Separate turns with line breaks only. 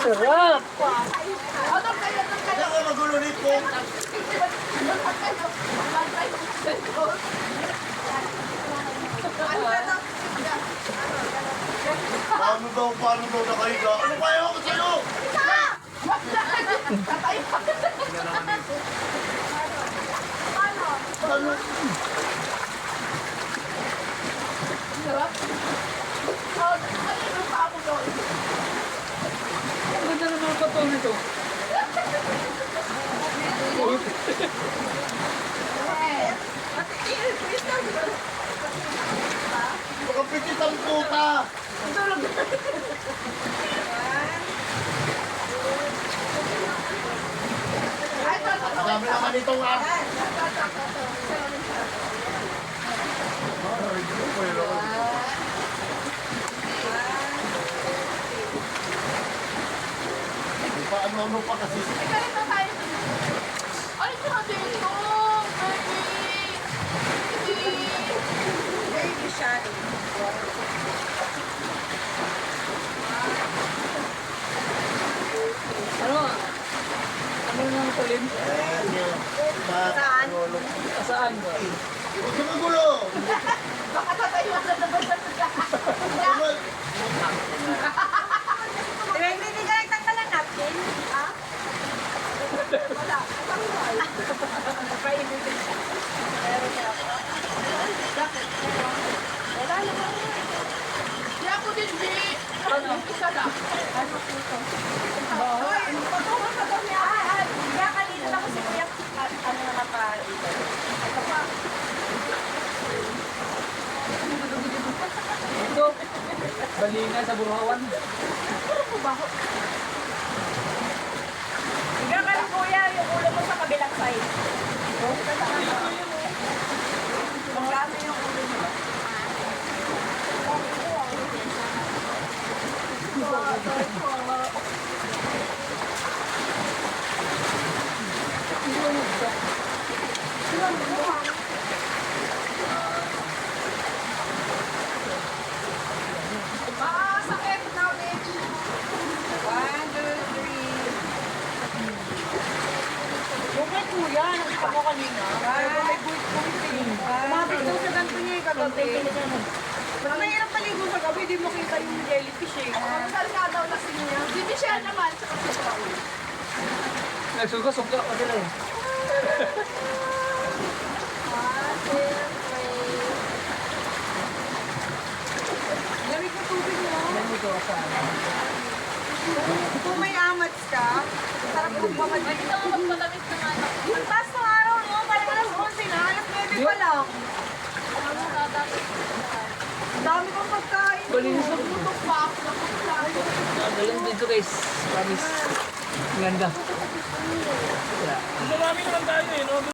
Sarap!
Kaya ka magulo nito. Paano daw nakahiga? Ano kaya ako sa'yo? Ano?
Ang ganda naman ang bato nito.
Makapitit ang puta. Sabi naman itong Paano pa kasi?
Ganito tayo. Ano ito kasi ito? Baby shark.
Ano? Ano nang talim?
Saan?
Saan ba?
Huwag ka magulo.
Baka tatayuan na naman sa hindi ka nagtanggalan natin. Ha? Wala. Painitin siya. Meron siya ako. Bakit? Wala naman. Di ako din, Bi. Ano? Isa lang. Ano po ito? Hoy, pagkakas ka daw niya. Kaya kanina lang si Kuya. Ano na nakaita? Ito pa.
Ito. Balina sa Burhawan.
Higa ka lang, Kuya. Yung ulo mo sa kabilang side. Marami yung ulo mo. Sakit now, Mitch. 1, 2, 3. Bukit kuya, nakita mo kanina. Pero may buwit-buwit eh. Umabit daw sa ganito niya kagabi. Mas mahirap paligo sa gabi, di mo kita yung jellyfish eh. Masal nga daw lasing niya. Si Michelle naman, sa kapitbaw.
Nagsuga-suga pa sila eh.
Lamig na tubig mo.
Lamig ko sa
Kung may amats ka, sarap magmamad. Ay, ito ang magpatamit ng anak. Yung taas ng araw mo, parang alas 11 na, alas 9 pa lang. Ano na, dati. Dami kong pagkain.
Balinis na.
Lutok pa ako.
Galing dito guys. Promise. Ang ganda. Yeah.
Marami naman tayo eh, no?